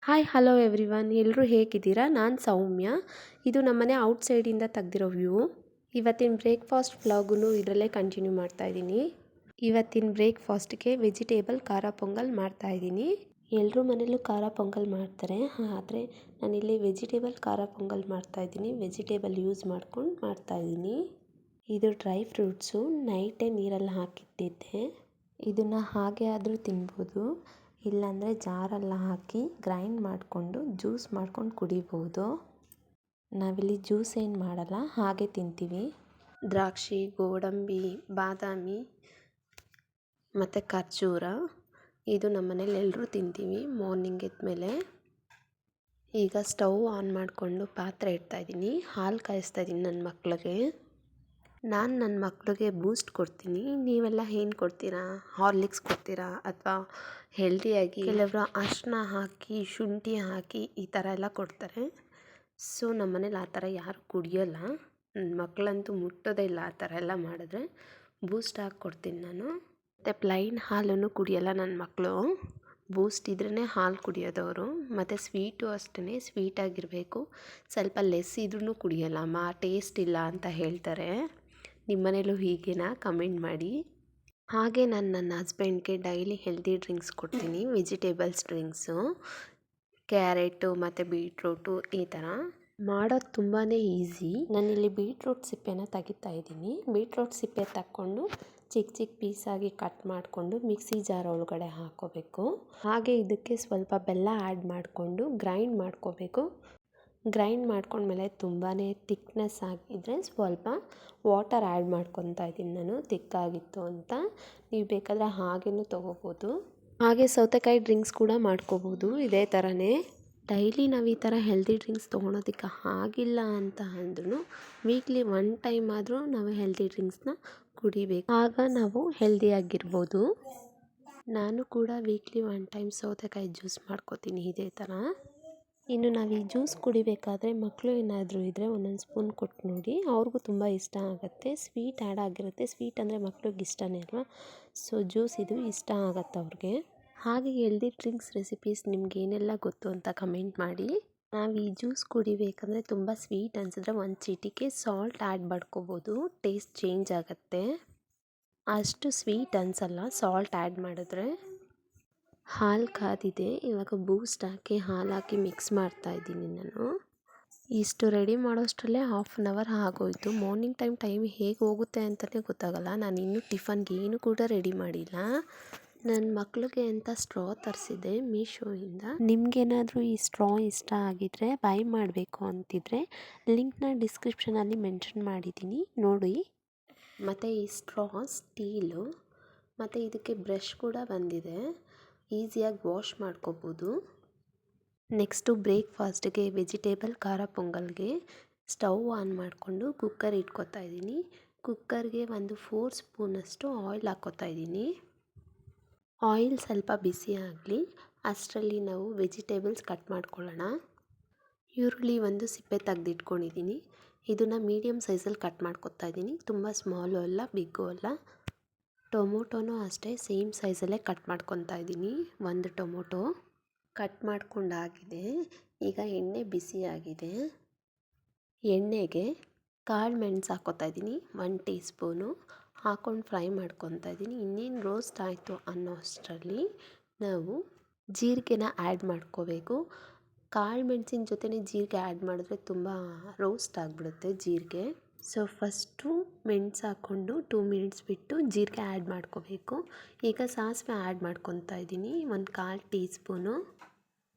Hi hello everyone, ಎಲ್ಲರೂ ಹೇಗಿದ್ದೀರಾ? ನಾನು ಸೌಮ್ಯ. ಇದು ನಮ್ಮನೆ ಔಟ್ಸೈಡಿಂದ ತೆಗ್ದಿರೋ ವ್ಯೂ. ಇವತ್ತಿನ ಬ್ರೇಕ್ಫಾಸ್ಟ್ ವ್ಲಾಗನ್ನು ಇದರಲ್ಲೇ ಕಂಟಿನ್ಯೂ ಮಾಡ್ತಾಯಿದ್ದೀನಿ. ಇವತ್ತಿನ ಬ್ರೇಕ್ಫಾಸ್ಟ್ಗೆ ವೆಜಿಟೇಬಲ್ ಖಾರ ಪೊಂಗಲ್ ಮಾಡ್ತಾಯಿದ್ದೀನಿ. ಎಲ್ಲರೂ ಮನೇಲೂ ಖಾರ ಪೊಂಗಲ್ ಮಾಡ್ತಾರೆ, ಆದರೆ ನಾನಿಲ್ಲಿ ವೆಜಿಟೇಬಲ್ ಖಾರ ಪೊಂಗಲ್ ಮಾಡ್ತಾಯಿದ್ದೀನಿ. ವೆಜಿಟೇಬಲ್ ಯೂಸ್ ಮಾಡ್ಕೊಂಡು ಮಾಡ್ತಾಯಿದ್ದೀನಿ. ಇದು ಡ್ರೈ ಫ್ರೂಟ್ಸು ನೈಟೇ ನೀರಲ್ಲಿ ಹಾಕಿಟ್ಟಿದ್ದೆ. ಇದನ್ನು ಹಾಗೆ ಆದರೂ ತಿನ್ಬೋದು, ಇಲ್ಲಾಂದರೆ ಜಾರೆಲ್ಲ ಹಾಕಿ ಗ್ರೈಂಡ್ ಮಾಡಿಕೊಂಡು ಜ್ಯೂಸ್ ಮಾಡ್ಕೊಂಡು ಕುಡಿಬೋದು. ನಾವಿಲ್ಲಿ ಜ್ಯೂಸ್ ಏನು ಮಾಡಲ್ಲ, ಹಾಗೆ ತಿಂತೀವಿ. ದ್ರಾಕ್ಷಿ, ಗೋಡಂಬಿ, ಬಾದಾಮಿ ಮತ್ತು ಖರ್ಜೂರ ಇದು ನಮ್ಮ ಮನೇಲಿ ಎಲ್ಲರೂ ತಿಂತೀವಿ ಮಾರ್ನಿಂಗ್ ಎದ್ಮೇಲೆ. ಈಗ ಸ್ಟವ್ ಆನ್ ಮಾಡಿಕೊಂಡು ಪಾತ್ರೆ ಇಡ್ತಾಯಿದ್ದೀನಿ. ಹಾಲು ಕಾಯಿಸ್ತಾಯಿದ್ದೀನಿ ನನ್ನ ಮಕ್ಕಳಿಗೆ. ನಾನು ನನ್ನ ಮಕ್ಕಳಿಗೆ ಬೂಸ್ಟ್ ಕೊಡ್ತೀನಿ. ನೀವೆಲ್ಲ ಏನು ಕೊಡ್ತೀರಾ? ಹಾರ್ಲಿಕ್ಸ್ ಕೊಡ್ತೀರಾ ಅಥವಾ ಹೆಲ್ದಿಯಾಗಿ? ಕೆಲವರು ಅರಿಶಿನ ಹಾಕಿ ಶುಂಠಿ ಹಾಕಿ ಈ ಥರ ಎಲ್ಲ ಕೊಡ್ತಾರೆ. ಸೊ ನಮ್ಮ ಮನೇಲಿ ಆ ಥರ ಯಾರು ಕುಡಿಯೋಲ್ಲ. ನನ್ನ ಮಕ್ಕಳಂತೂ ಮುಟ್ಟೋದೇ ಇಲ್ಲ ಆ ಥರ ಎಲ್ಲ ಮಾಡಿದ್ರೆ. ಬೂಸ್ಟ್ ಹಾಕಿ ಕೊಡ್ತೀನಿ ನಾನು. ಮತ್ತು ಪ್ಲೈನ್ ಹಾಲನ್ನು ಕುಡಿಯೋಲ್ಲ ನನ್ನ ಮಕ್ಕಳು. ಬೂಸ್ಟ್ ಇದ್ರೇ ಹಾಲು ಕುಡಿಯೋದವರು. ಮತ್ತು ಸ್ವೀಟು ಅಷ್ಟೇ, ಸ್ವೀಟಾಗಿರಬೇಕು. ಸ್ವಲ್ಪ ಲೆಸ್ ಇದ್ರೂ ಕುಡಿಯೋಲ್ಲ. ಟೇಸ್ಟ್ ಇಲ್ಲ ಅಂತ ಹೇಳ್ತಾರೆ. ನಿಮ್ಮ ಮನೇಲೂ ಹೀಗೇನಾ? ಕಮೆಂಟ್ ಮಾಡಿ. ಹಾಗೆ ನಾನು ನನ್ನ ಹಸ್ಬೆಂಡ್ಗೆ ಡೈಲಿ ಹೆಲ್ದಿ ಡ್ರಿಂಕ್ಸ್ ಕೊಡ್ತೀನಿ. ವೆಜಿಟೇಬಲ್ಸ್ ಡ್ರಿಂಕ್ಸು, ಕ್ಯಾರೆಟು ಮತ್ತು ಬೀಟ್ರೂಟು ಈ ಥರ ಮಾಡೋದು ತುಂಬಾ ಈಸಿ. ನಾನಿಲ್ಲಿ ಬೀಟ್ರೂಟ್ ಸಿಪ್ಪೆನ ತೆಗಿತಾ ಇದ್ದೀನಿ. ಬೀಟ್ರೂಟ್ ಸಿಪ್ಪೆ ತಕ್ಕೊಂಡು ಚಿಕ್ಕ ಚಿಕ್ಕ ಪೀಸಾಗಿ ಕಟ್ ಮಾಡಿಕೊಂಡು ಮಿಕ್ಸಿ ಜಾರ್ ಒಳಗಡೆ ಹಾಕ್ಕೋಬೇಕು. ಹಾಗೆ ಇದಕ್ಕೆ ಸ್ವಲ್ಪ ಬೆಲ್ಲ ಆ್ಯಡ್ ಮಾಡಿಕೊಂಡು ಗ್ರೈಂಡ್ ಮಾಡ್ಕೋಬೇಕು. ಗ್ರೈಂಡ್ ಮಾಡ್ಕೊಂಡ್ಮೇಲೆ ತುಂಬಾ ತಿಕ್ನೆಸ್ ಆಗಿದ್ದರೆ ಸ್ವಲ್ಪ ವಾಟರ್ ಆ್ಯಡ್ ಮಾಡ್ಕೊತಾ ಇದ್ದೀನಿ ನಾನು, ತಿಕ್ಕಾಗಿತ್ತು ಅಂತ. ನೀವು ಬೇಕಾದರೆ ಹಾಗೇನೂ ತೊಗೋಬೋದು. ಹಾಗೆ ಸೌತೆಕಾಯಿ ಡ್ರಿಂಕ್ಸ್ ಕೂಡ ಮಾಡ್ಕೋಬೋದು ಇದೇ ಥರನೇ. ಡೈಲಿ ನಾವು ಈ ಥರ ಹೆಲ್ದಿ ಡ್ರಿಂಕ್ಸ್ ತೊಗೊಳೋದಕ್ಕೆ ಆಗಿಲ್ಲ ಅಂತ ಅಂದ್ರೂ ವೀಕ್ಲಿ 1 ಟೈಮ್ ಆದರೂ ನಾವು ಹೆಲ್ದಿ ಡ್ರಿಂಕ್ಸ್ನ ಕುಡಿಬೇಕು. ಆಗ ನಾವು ಹೆಲ್ದಿಯಾಗಿರ್ಬೋದು. ನಾನು ಕೂಡ ವೀಕ್ಲಿ 1 ಟೈಮ್ ಸೌತೆಕಾಯಿ ಜ್ಯೂಸ್ ಮಾಡ್ಕೋತೀನಿ ಇದೇ ಥರ. ಇನ್ನು ನಾವು ಈ ಜ್ಯೂಸ್ ಕುಡಿಬೇಕಾದ್ರೆ ಮಕ್ಕಳು ಏನಾದರೂ ಇದ್ದರೆ ಒಂದೊಂದು ಸ್ಪೂನ್ ಕೊಟ್ಟು ನೋಡಿ, ಅವ್ರಿಗೂ ತುಂಬ ಇಷ್ಟ ಆಗುತ್ತೆ. ಸ್ವೀಟ್ ಆ್ಯಡ್ ಆಗಿರುತ್ತೆ. ಸ್ವೀಟ್ ಅಂದರೆ ಮಕ್ಳಿಗೆ ಇಷ್ಟನೇ ಅಲ್ವಾ. ಸೊ ಜ್ಯೂಸ್ ಇದು ಇಷ್ಟ ಆಗುತ್ತೆ ಅವ್ರಿಗೆ. ಹಾಗೆ ಹೆಲ್ದಿ ಡ್ರಿಂಕ್ಸ್ ರೆಸಿಪೀಸ್ ನಿಮ್ಗೆ ಏನೆಲ್ಲ ಗೊತ್ತು ಅಂತ ಕಮೆಂಟ್ ಮಾಡಿ. ನಾವು ಈ ಜ್ಯೂಸ್ ಕುಡಿಬೇಕಂದ್ರೆ ತುಂಬ ಸ್ವೀಟ್ ಅನಿಸಿದ್ರೆ 1 ಚಿಟಿಕೆ ಸಾಲ್ಟ್ ಆ್ಯಡ್ ಮಾಡ್ಕೋಬೋದು. ಟೇಸ್ಟ್ ಚೇಂಜ್ ಆಗುತ್ತೆ. ಅಷ್ಟು ಸ್ವೀಟ್ ಅನಿಸಲ್ಲ ಸಾಲ್ಟ್ ಆ್ಯಡ್ ಮಾಡಿದ್ರೆ. ಹಾಲು ಕಾದಿದೆ. ಇವಾಗ ಬೂಸ್ಟ್ ಹಾಕಿ ಹಾಲು ಹಾಕಿ ಮಿಕ್ಸ್ ಮಾಡ್ತಾಯಿದ್ದೀನಿ ನಾನು. ಇಷ್ಟು ರೆಡಿ ಮಾಡೋಷ್ಟರಲ್ಲೇ 1/2 ಅವರ್ ಆಗೋಯಿತು. ಮಾರ್ನಿಂಗ್ ಟೈಮ್ ಹೇಗೆ ಹೋಗುತ್ತೆ ಅಂತಲೇ ಗೊತ್ತಾಗಲ್ಲ. ನಾನು ಇನ್ನೂ ಟಿಫನ್ಗೆ ಏನು ಕೂಡ ರೆಡಿ ಮಾಡಿಲ್ಲ. ನನ್ನ ಮಕ್ಕಳಿಗೆ ಅಂತ ಸ್ಟ್ರಾ ತರಿಸಿದೆ ಮೀಶೋಯಿಂದ. ನಿಮಗೇನಾದರೂ ಈ ಸ್ಟ್ರಾ ಇಷ್ಟ ಆಗಿದ್ದರೆ ಬೈ ಮಾಡಬೇಕು ಅಂತಿದ್ರೆ ಲಿಂಕ್ನ ಡಿಸ್ಕ್ರಿಪ್ಷನಲ್ಲಿ ಮೆನ್ಷನ್ ಮಾಡಿದ್ದೀನಿ, ನೋಡಿ. ಮತ್ತು ಈ ಸ್ಟ್ರಾ ಸ್ಟೀಲು ಮತ್ತು ಇದಕ್ಕೆ ಬ್ರಷ್ ಕೂಡ ಬಂದಿದೆ. ಈಸಿಯಾಗಿ ವಾಶ್ ಮಾಡ್ಕೋಬೋದು. ನೆಕ್ಸ್ಟು ಬ್ರೇಕ್ಫಾಸ್ಟ್ಗೆ ವೆಜಿಟೇಬಲ್ ಖಾರ ಪೊಂಗಲ್ಗೆ ಸ್ಟವ್ ಆನ್ ಮಾಡಿಕೊಂಡು ಕುಕ್ಕರ್ ಇಟ್ಕೊತಾ ಇದ್ದೀನಿ. ಕುಕ್ಕರ್ಗೆ ಒಂದು 4 ಸ್ಪೂನಷ್ಟು ಆಯಿಲ್ ಹಾಕ್ಕೋತಾ ಇದ್ದೀನಿ. ಆಯಿಲ್ ಸ್ವಲ್ಪ ಬಿಸಿ ಆಗಲಿ ಅಷ್ಟರಲ್ಲಿ ನಾವು ವೆಜಿಟೇಬಲ್ಸ್ ಕಟ್ ಮಾಡ್ಕೊಳ್ಳೋಣ. ಈರುಳ್ಳಿ ಒಂದು ಸಿಪ್ಪೆ ತೆಗೆದಿಟ್ಕೊಂಡಿದ್ದೀನಿ. ಇದನ್ನು ಮೀಡಿಯಮ್ ಸೈಜಲ್ಲಿ ಕಟ್ ಮಾಡ್ಕೊತಾ ಇದ್ದೀನಿ. ತುಂಬ ಸ್ಮಾಲು ಅಲ್ಲ, ಬಿಗ್ಗು ಅಲ್ಲ. ಟೊಮೊಟೊನೂ ಅಷ್ಟೇ ಸೇಮ್ ಸೈಜಲ್ಲೇ ಕಟ್ ಮಾಡ್ಕೊತಾ ಇದ್ದೀನಿ. 1 ಟೊಮೊಟೊ ಕಟ್ ಮಾಡ್ಕೊಂಡಾಗಿದೆ. ಈಗ ಎಣ್ಣೆ ಬಿಸಿ ಆಗಿದೆ. ಎಣ್ಣೆಗೆ ಕಾಳು ಮೆಣಸು ಹಾಕ್ಕೋತಾ ಇದ್ದೀನಿ 1 ಟೀ ಸ್ಪೂನು. ಹಾಕ್ಕೊಂಡು ಫ್ರೈ ಮಾಡ್ಕೊತಾ ಇದ್ದೀನಿ. ಇನ್ನೇನು ರೋಸ್ಟ್ ಆಯಿತು ಅನ್ನೋ ಅಷ್ಟರಲ್ಲಿ ನಾವು ಜೀರಿಗೆನ ಆ್ಯಡ್ ಮಾಡ್ಕೋಬೇಕು. ಕಾಳು ಮೆಣಸಿನ ಜೊತೆನೇ ಜೀರಿಗೆ ಆ್ಯಡ್ ಮಾಡಿದ್ರೆ ತುಂಬ ರೋಸ್ಟ್ ಆಗಿಬಿಡುತ್ತೆ ಜೀರಿಗೆ. ಸೊ ಫಸ್ಟು ಮೆಣಸು ಹಾಕ್ಕೊಂಡು 2 ಮಿನಿಟ್ಸ್ ಬಿಟ್ಟು ಜೀರಿಗೆ ಆ್ಯಡ್ ಮಾಡ್ಕೋಬೇಕು. ಈಗ ಸಾಸಿವೆ ಆ್ಯಡ್ ಮಾಡ್ಕೊತಾ ಇದ್ದೀನಿ 1/4 ಟೀ ಸ್ಪೂನು.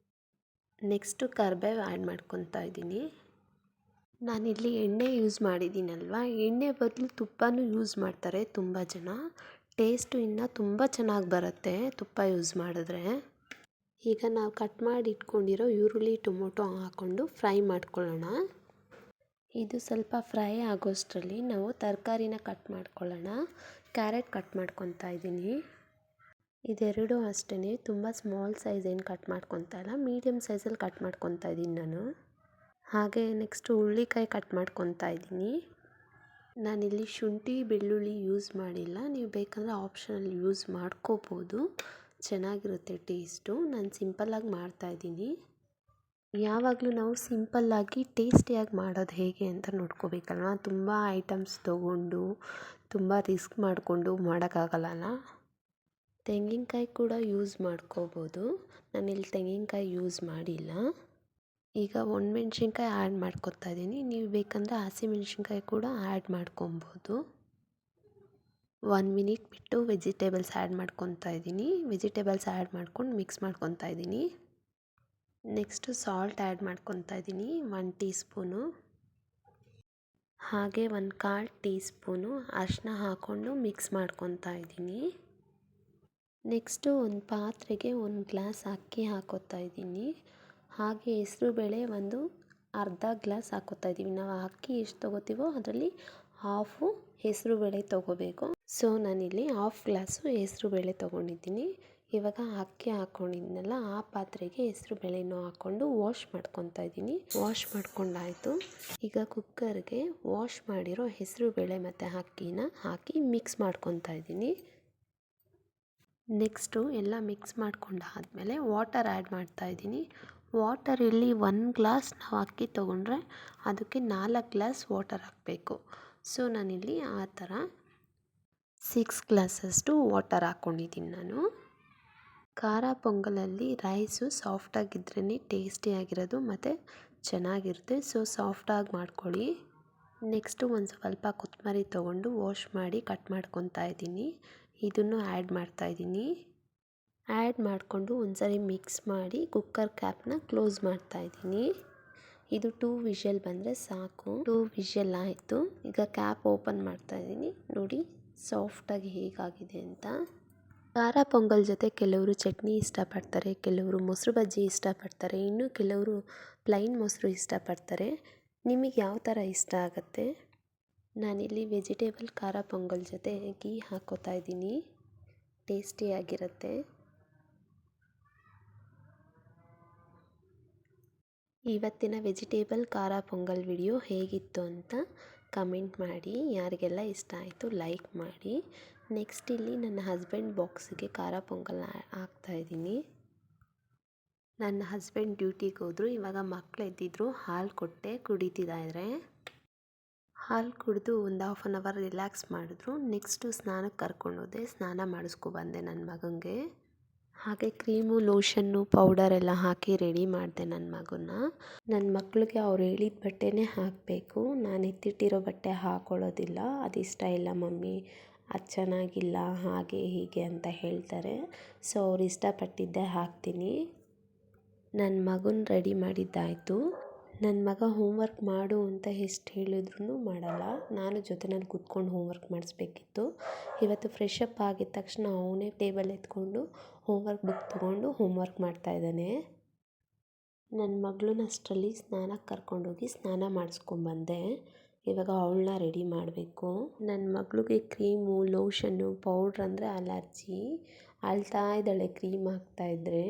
ನೆಕ್ಸ್ಟು ಕರಿಬೇವು ಆ್ಯಡ್ ಮಾಡ್ಕೊತಾ ಇದ್ದೀನಿ. ನಾನಿಲ್ಲಿ ಎಣ್ಣೆ ಯೂಸ್ ಮಾಡಿದ್ದೀನಲ್ವ, ಎಣ್ಣೆ ಬದಲು ತುಪ್ಪನೂ ಯೂಸ್ ಮಾಡ್ತಾರೆ ತುಂಬ ಜನ. ಟೇಸ್ಟು ಇನ್ನೂ ತುಂಬ ಚೆನ್ನಾಗಿ ಬರುತ್ತೆ ತುಪ್ಪ ಯೂಸ್ ಮಾಡಿದ್ರೆ. ಈಗ ನಾವು ಕಟ್ ಮಾಡಿ ಇಟ್ಕೊಂಡಿರೋ ಈರುಳ್ಳಿ ಟೊಮೊಟೊ ಹಾಕ್ಕೊಂಡು ಫ್ರೈ ಮಾಡ್ಕೊಳ್ಳೋಣ. ಇದು ಸ್ವಲ್ಪ ಫ್ರೈ ಆಗೋಷ್ಟರಲ್ಲಿ ನಾವು ತರಕಾರಿನ ಕಟ್ ಮಾಡ್ಕೊಳ್ಳೋಣ. ಕ್ಯಾರೆಟ್ ಕಟ್ ಮಾಡ್ಕೊತಾ ಇದ್ದೀನಿ. ಇದೆರಡು ಅಷ್ಟೇ, ತುಂಬ ಸ್ಮಾಲ್ ಸೈಜ್ ಏನು ಕಟ್ ಮಾಡ್ಕೊತಾ ಇಲ್ಲ, ಮೀಡಿಯಮ್ ಸೈಜಲ್ಲಿ ಕಟ್ ಮಾಡ್ಕೊತಾ ಇದ್ದೀನಿ ನಾನು. ಹಾಗೆ ನೆಕ್ಸ್ಟು ಹುರುಳಿಕಾಯಿ ಕಟ್ ಮಾಡ್ಕೊತಾ ಇದ್ದೀನಿ. ನಾನಿಲ್ಲಿ ಶುಂಠಿ ಬೆಳ್ಳುಳ್ಳಿ ಯೂಸ್ ಮಾಡಿಲ್ಲ. ನೀವು ಬೇಕಂದರೆ ಆಪ್ಷನಲ್ಲಿ ಯೂಸ್ ಮಾಡ್ಕೋಬೋದು, ಚೆನ್ನಾಗಿರುತ್ತೆ ಟೇಸ್ಟು. ನಾನು ಸಿಂಪಲ್ಲಾಗಿ ಮಾಡ್ತಾಯಿದ್ದೀನಿ. ಯಾವಾಗಲೂ ನಾವು ಸಿಂಪಲ್ಲಾಗಿ ಟೇಸ್ಟಿಯಾಗಿ ಮಾಡೋದು ಹೇಗೆ ಅಂತ ನೋಡ್ಕೋಬೇಕಲ್ವ. ತುಂಬ ಐಟಮ್ಸ್ ತೊಗೊಂಡು ತುಂಬ ರಿಸ್ಕ್ ಮಾಡಿಕೊಂಡು ಮಾಡೋಕ್ಕಾಗಲ್ಲಲ್ಲ. ತೆಂಗಿನಕಾಯಿ ಕೂಡ ಯೂಸ್ ಮಾಡ್ಕೋಬೋದು. ನಾನಿಲ್ಲಿ ತೆಂಗಿನಕಾಯಿ ಯೂಸ್ ಮಾಡಿಲ್ಲ. ಈಗ ಒಣಮೆಣ್ಸಿನ್ಕಾಯಿ ಆ್ಯಡ್ ಮಾಡ್ಕೊತಾ ಇದ್ದೀನಿ. ನೀವು ಬೇಕಂದರೆ ಹಸಿಮೆಣ್ಸಿನ್ಕಾಯಿ ಕೂಡ ಆ್ಯಡ್ ಮಾಡ್ಕೊಬೋದು. 1 ಮಿನಿಟ್ ಬಿಟ್ಟು ವೆಜಿಟೇಬಲ್ಸ್ ಆ್ಯಡ್ ಮಾಡ್ಕೊತಾ ಇದ್ದೀನಿ. ವೆಜಿಟೇಬಲ್ಸ್ ಆ್ಯಡ್ ಮಾಡ್ಕೊಂಡು ಮಿಕ್ಸ್ ಮಾಡ್ಕೊತಾ ಇದ್ದೀನಿ. ನೆಕ್ಸ್ಟು ಸಾಲ್ಟ್ ಆ್ಯಡ್ ಮಾಡ್ಕೊತಾ ಇದ್ದೀನಿ 1 ಟೀ ಸ್ಪೂನು. ಹಾಗೆ 1/4 ಟೀ ಸ್ಪೂನು ಅರಿಶಿನ ಹಾಕ್ಕೊಂಡು ಮಿಕ್ಸ್ ಮಾಡ್ಕೊತಾ ಇದ್ದೀನಿ. ನೆಕ್ಸ್ಟು ಒಂದು ಪಾತ್ರೆಗೆ 1 ಗ್ಲಾಸ್ ಅಕ್ಕಿ ಹಾಕೋತಾ ಇದ್ದೀನಿ. ಹಾಗೆ ಹೆಸರುಬೇಳೆ ಒಂದು ಅರ್ಧ ಗ್ಲಾಸ್ ಹಾಕೋತಾ ಇದ್ದೀವಿ. ನಾವು ಅಕ್ಕಿ ಎಷ್ಟು ತೊಗೋತೀವೋ ಅದರಲ್ಲಿ ಹಾಫು ಹೆಸರುಬೇಳೆ ತೊಗೋಬೇಕು. ಸೊ ನಾನಿಲ್ಲಿ ಹಾಫ್ ಗ್ಲಾಸು ಹೆಸರುಬೇಳೆ ತೊಗೊಂಡಿದ್ದೀನಿ. ಇವಾಗ ಅಕ್ಕಿ ಹಾಕ್ಕೊಂಡಿದ್ನಲ್ಲ ಆ ಪಾತ್ರೆಗೆ ಹೆಸರುಬೇಳೆನೂ ಹಾಕ್ಕೊಂಡು ವಾಶ್ ಮಾಡ್ಕೊತಾ ಇದ್ದೀನಿ. ವಾಶ್ ಮಾಡ್ಕೊಂಡಾಯಿತು. ಈಗ ಕುಕ್ಕರ್ಗೆ ವಾಶ್ ಮಾಡಿರೋ ಹೆಸರುಬೇಳೆ ಮತ್ತು ಅಕ್ಕಿನ ಹಾಕಿ ಮಿಕ್ಸ್ ಮಾಡ್ಕೊತಾ ಇದ್ದೀನಿ. ನೆಕ್ಸ್ಟು ಎಲ್ಲ ಮಿಕ್ಸ್ ಮಾಡ್ಕೊಂಡಾದಮೇಲೆ ವಾಟರ್ ಆ್ಯಡ್ ಮಾಡ್ತಾ ಇದ್ದೀನಿ. ವಾಟರ್ ಇಲ್ಲಿ 1 ಗ್ಲಾಸ್ ನಾವು ಅಕ್ಕಿ ತೊಗೊಂಡ್ರೆ ಅದಕ್ಕೆ 4 ಗ್ಲಾಸ್ ವಾಟರ್ ಹಾಕಬೇಕು. ಸೊ ನಾನಿಲ್ಲಿ ಆ ಥರ 6 ಗ್ಲಾಸಷ್ಟು ವಾಟರ್ ಹಾಕ್ಕೊಂಡಿದ್ದೀನಿ ನಾನು. ಖಾರ ಪೊಂಗಲಲ್ಲಿ ರೈಸು ಸಾಫ್ಟಾಗಿದ್ರೇ ಟೇಸ್ಟಿಯಾಗಿರೋದು ಮತ್ತು ಚೆನ್ನಾಗಿರುತ್ತೆ. ಸೊ ಸಾಫ್ಟಾಗಿ ಮಾಡ್ಕೊಳ್ಳಿ. ನೆಕ್ಸ್ಟು ಒಂದು ಸ್ವಲ್ಪ ಕೊತ್ತಂಬರಿ ತೊಗೊಂಡು ವಾಶ್ ಮಾಡಿ ಕಟ್ ಮಾಡ್ಕೊತಾ ಇದ್ದೀನಿ. ಇದನ್ನು ಆ್ಯಡ್ ಮಾಡ್ತಾಯಿದ್ದೀನಿ. ಆ್ಯಡ್ ಮಾಡಿಕೊಂಡು ಒಂದ್ಸರಿ ಮಿಕ್ಸ್ ಮಾಡಿ ಕುಕ್ಕರ್ ಕ್ಯಾಪ್ನ ಕ್ಲೋಸ್ ಮಾಡ್ತಾಯಿದ್ದೀನಿ. ಇದು 2 ವಿಷಲ್ ಬಂದರೆ ಸಾಕು. 2 ವಿಷಲ್ ಆಯಿತು. ಈಗ ಕ್ಯಾಪ್ ಓಪನ್ ಮಾಡ್ತಾಯಿದ್ದೀನಿ. ನೋಡಿ ಸಾಫ್ಟಾಗಿ ಹೇಗಾಗಿದೆ ಅಂತ. ಖಾರ ಪೊಂಗಲ್ ಜೊತೆ ಕೆಲವರು ಚಟ್ನಿ ಇಷ್ಟಪಡ್ತಾರೆ, ಕೆಲವರು ಮೊಸರು ಬಜ್ಜಿ ಇಷ್ಟಪಡ್ತಾರೆ, ಇನ್ನು ಕೆಲವರು ಪ್ಲೈನ್ ಮೊಸರು ಇಷ್ಟಪಡ್ತಾರೆ. ನಿಮಗೆ ಯಾವ ಥರ ಇಷ್ಟ ಆಗುತ್ತೆ? ನಾನಿಲ್ಲಿ ವೆಜಿಟೇಬಲ್ ಖಾರ ಪೊಂಗಲ್ ಜೊತೆ ಗೀ ಹಾಕೋತಾ ಇದ್ದೀನಿ. ಟೇಸ್ಟಿಯಾಗಿರುತ್ತೆ. ಇವತ್ತಿನ ವೆಜಿಟೇಬಲ್ ಖಾರ ಪೊಂಗಲ್ ವಿಡಿಯೋ ಹೇಗಿತ್ತು ಅಂತ ಕಮೆಂಟ್ ಮಾಡಿ. ಯಾರಿಗೆಲ್ಲ ಇಷ್ಟ ಆಯಿತು ಲೈಕ್ ಮಾಡಿ. ನೆಕ್ಸ್ಟ್ ಇಲ್ಲಿ ನನ್ನ ಹಸ್ಬೆಂಡ್ ಬಾಕ್ಸಿಗೆ ಖಾರ ಪೊಂಗಲ್ ಹಾಕ್ತಾಯಿದ್ದೀನಿ. ನನ್ನ ಹಸ್ಬೆಂಡ್ ಡ್ಯೂಟಿಗೆ ಹೋದರು. ಇವಾಗ ಮಕ್ಕಳು ಎದ್ದಿದ್ರು, ಹಾಲು ಕೊಟ್ಟೆ ಕುಡಿತಿದ್ದಾರೆ. ಹಾಲು ಕುಡಿದು ಒಂದು 1/2 ಅವರ್ ರಿಲ್ಯಾಕ್ಸ್ ಮಾಡಿದ್ರು. ನೆಕ್ಸ್ಟು ಸ್ನಾನಕ್ಕೆ ಕರ್ಕೊಂಡೋದೆ. ಸ್ನಾನ ಮಾಡಿಸ್ಕೊಬಂದೆ ನನ್ನ ಮಗನಿಗೆ. ಹಾಗೆ ಕ್ರೀಮು ಲೋಷನ್ನು ಪೌಡರ್ ಎಲ್ಲ ಹಾಕಿ ರೆಡಿ ಮಾಡಿದೆ ನನ್ನ ಮಗನ್ನ. ನನ್ನ ಮಕ್ಕಳಿಗೆ ಅವ್ರು ಹೇಳಿದ ಬಟ್ಟೆನೇ ಹಾಕಬೇಕು. ನಾನು ಎತ್ತಿಟ್ಟಿರೋ ಬಟ್ಟೆ ಹಾಕ್ಕೊಳ್ಳೋದಿಲ್ಲ. ಅದು ಇಷ್ಟ ಇಲ್ಲ ಮಮ್ಮಿ, ಅದು ಚೆನ್ನಾಗಿಲ್ಲ, ಹಾಗೆ ಹೀಗೆ ಅಂತ ಹೇಳ್ತಾರೆ. ಸೊ ಅವ್ರು ಇಷ್ಟಪಟ್ಟಿದ್ದೆ ಹಾಕ್ತೀನಿ. ನನ್ನ ಮಗನ ರೆಡಿ ಮಾಡಿದ್ದಾಯಿತು. ನನ್ನ ಮಗ ಹೋಮ್ವರ್ಕ್ ಮಾಡು ಅಂತ ಎಷ್ಟು ಹೇಳಿದ್ರೂ ಮಾಡಲ್ಲ. ನಾನು ಜೊತೆನಲ್ಲಿ ಕೂತ್ಕೊಂಡು ಹೋಮ್ವರ್ಕ್ ಮಾಡಿಸ್ಬೇಕಿತ್ತು. ಇವತ್ತು ಫ್ರೆಶ್ ಅಪ್ ಆಗಿದ ತಕ್ಷಣ ಅವನೇ ಟೇಬಲ್ ಎತ್ಕೊಂಡು ಹೋಮ್ವರ್ಕ್ ಬುಕ್ ತೊಗೊಂಡು ಹೋಮ್ವರ್ಕ್ ಮಾಡ್ತಾಯಿದ್ದಾನೆ. ನನ್ನ ಮಗಳನ್ನ ಅಷ್ಟರಲ್ಲಿ ಸ್ನಾನಕ್ಕೆ ಕರ್ಕೊಂಡೋಗಿ ಸ್ನಾನ ಮಾಡಿಸ್ಕೊಂಬಂದೆ. ಇವಾಗ ಅವಳನ್ನ ರೆಡಿ ಮಾಡಬೇಕು. ನನ್ನ ಮಗಳಿಗೆ ಕ್ರೀಮು ಲೋಷನ್ನು ಪೌಡ್ರ್ ಅಂದರೆ ಅಲರ್ಜಿ. ಅಳ್ತಾ ಇದ್ದಾಳೆ ಕ್ರೀಮ್ ಹಾಕ್ತಾಯಿದ್ರೆ.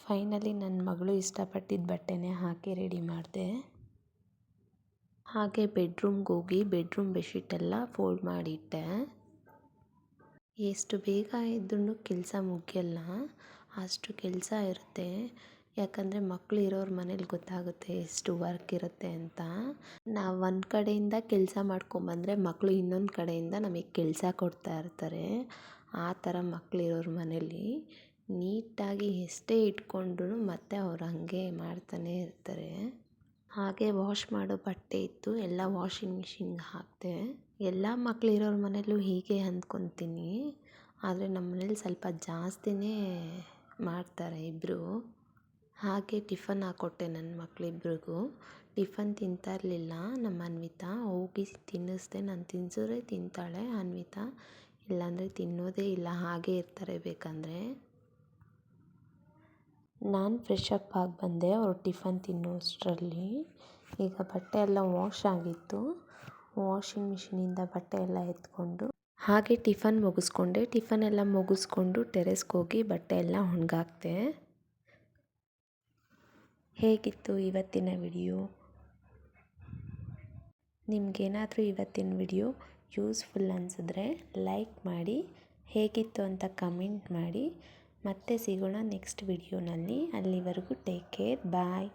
ಫೈನಲಿ ನನ್ನ ಮಗಳು ಇಷ್ಟಪಟ್ಟಿದ್ದ ಬಟ್ಟೆನೇ ಹಾಕಿ ರೆಡಿ ಮಾಡಿದೆ. ಹಾಗೆ ಬೆಡ್ರೂಮ್ಗೆ ಹೋಗಿ ಬೆಡ್ರೂಮ್ ಬೆಡ್ಶೀಟೆಲ್ಲ ಫೋಲ್ಡ್ ಮಾಡಿಟ್ಟೆ. ಎಷ್ಟು ಬೇಗ ಇದ್ರೂ ಕೆಲಸ ಮುಗಿಯಲ್ಲ, ಅಷ್ಟು ಕೆಲಸ ಇರುತ್ತೆ. ಯಾಕಂದರೆ ಮಕ್ಕಳು ಇರೋರ ಮನೇಲಿ ಗೊತ್ತಾಗುತ್ತೆ ಎಷ್ಟು ವರ್ಕ್ ಇರುತ್ತೆ ಅಂತ. ನಾವು ಒಂದು ಕಡೆಯಿಂದ ಕೆಲಸ ಮಾಡ್ಕೊಂಬಂದರೆ ಮಕ್ಕಳು ಇನ್ನೊಂದು ಕಡೆಯಿಂದ ನಮಗೆ ಕೆಲಸ ಕೊಡ್ತಾ ಇರ್ತಾರೆ. ಆ ಥರ ಮಕ್ಕಳು ಇರೋರ ಮನೇಲಿ ನೀಟಾಗಿ ಎಷ್ಟೇ ಇಟ್ಕೊಂಡ್ರೂ ಮತ್ತೆ ಅವ್ರು ಹಾಗೆ ಮಾಡ್ತಾನೆ ಇರ್ತಾರೆ. ಹಾಗೆ ವಾಶ್ ಮಾಡೋ ಬಟ್ಟೆ ಇತ್ತು, ಎಲ್ಲ ವಾಷಿಂಗ್ ಮಿಷಿನ್ಗೆ ಹಾಕಿದೆ. ಎಲ್ಲ ಮಕ್ಕಳು ಇರೋರ ಮನೇಲೂ ಹೀಗೆ ಅಂದ್ಕೊತೀನಿ. ಆದರೆ ನಮ್ಮ ಮನೇಲಿ ಸ್ವಲ್ಪ ಜಾಸ್ತಿನೇ ಮಾಡ್ತಾರೆ ಇಬ್ಬರು. ಹಾಗೆ ಟಿಫನ್ ಹಾಕ್ಕೊಟ್ಟೆ ನನ್ನ ಮಕ್ಕಳಿಬ್ರಿಗೂ. ಟಿಫನ್ ತಿಂತಾ ಇರಲಿಲ್ಲ ನಮ್ಮ ಅನ್ವಿತಾ. ಹೋಗಿ ತಿನ್ನಿಸ್ದೆ. ನಾನು ತಿನ್ಸಿದ್ರೆ ತಿಂತಾಳೆ ಅನ್ವಿತಾ, ಇಲ್ಲಾಂದರೆ ತಿನ್ನೋದೇ ಇಲ್ಲ, ಹಾಗೆ ಇರ್ತಾರೆ ಬೇಕಂದರೆ. ನಾನು ಫ್ರೆಶ್ ಅಪ್ ಆಗಿ ಬಂದೆ ಅವ್ರು ಟಿಫನ್ ತಿನ್ನೋಷ್ಟರಲ್ಲಿ. ಈಗ ಬಟ್ಟೆ ಎಲ್ಲ ವಾಶ್ ಆಗಿತ್ತು. ವಾಷಿಂಗ್ ಮಿಷಿನಿಂದ ಬಟ್ಟೆ ಎಲ್ಲ ಎತ್ಕೊಂಡು ಹಾಗೆ ಟಿಫನ್ ಮುಗಿಸ್ಕೊಂಡೆ. ಟಿಫನ್ ಎಲ್ಲ ಮುಗಿಸ್ಕೊಂಡು ಟೆರೆಸ್ಗೆ ಹೋಗಿ ಬಟ್ಟೆ ಎಲ್ಲ ಒಣಗಾಕ್ದೆ. ಹೇಗಿತ್ತು ಇವತ್ತಿನ ವಿಡಿಯೋ? ನಿಮಗೇನಾದರೂ ಇವತ್ತಿನ ವಿಡಿಯೋ ಯೂಸ್ಫುಲ್ ಅನಿಸಿದ್ರೆ ಲೈಕ್ ಮಾಡಿ, ಹೇಗಿತ್ತು ಅಂತ ಕಮೆಂಟ್ ಮಾಡಿ. ಮತ್ತೆ ಸಿಗೋಣ ನೆಕ್ಸ್ಟ್ ವಿಡಿಯೋನಲ್ಲಿ. ಅಲ್ಲಿವರೆಗೂ ಟೇಕ್ ಕೇರ್, ಬಾಯ್.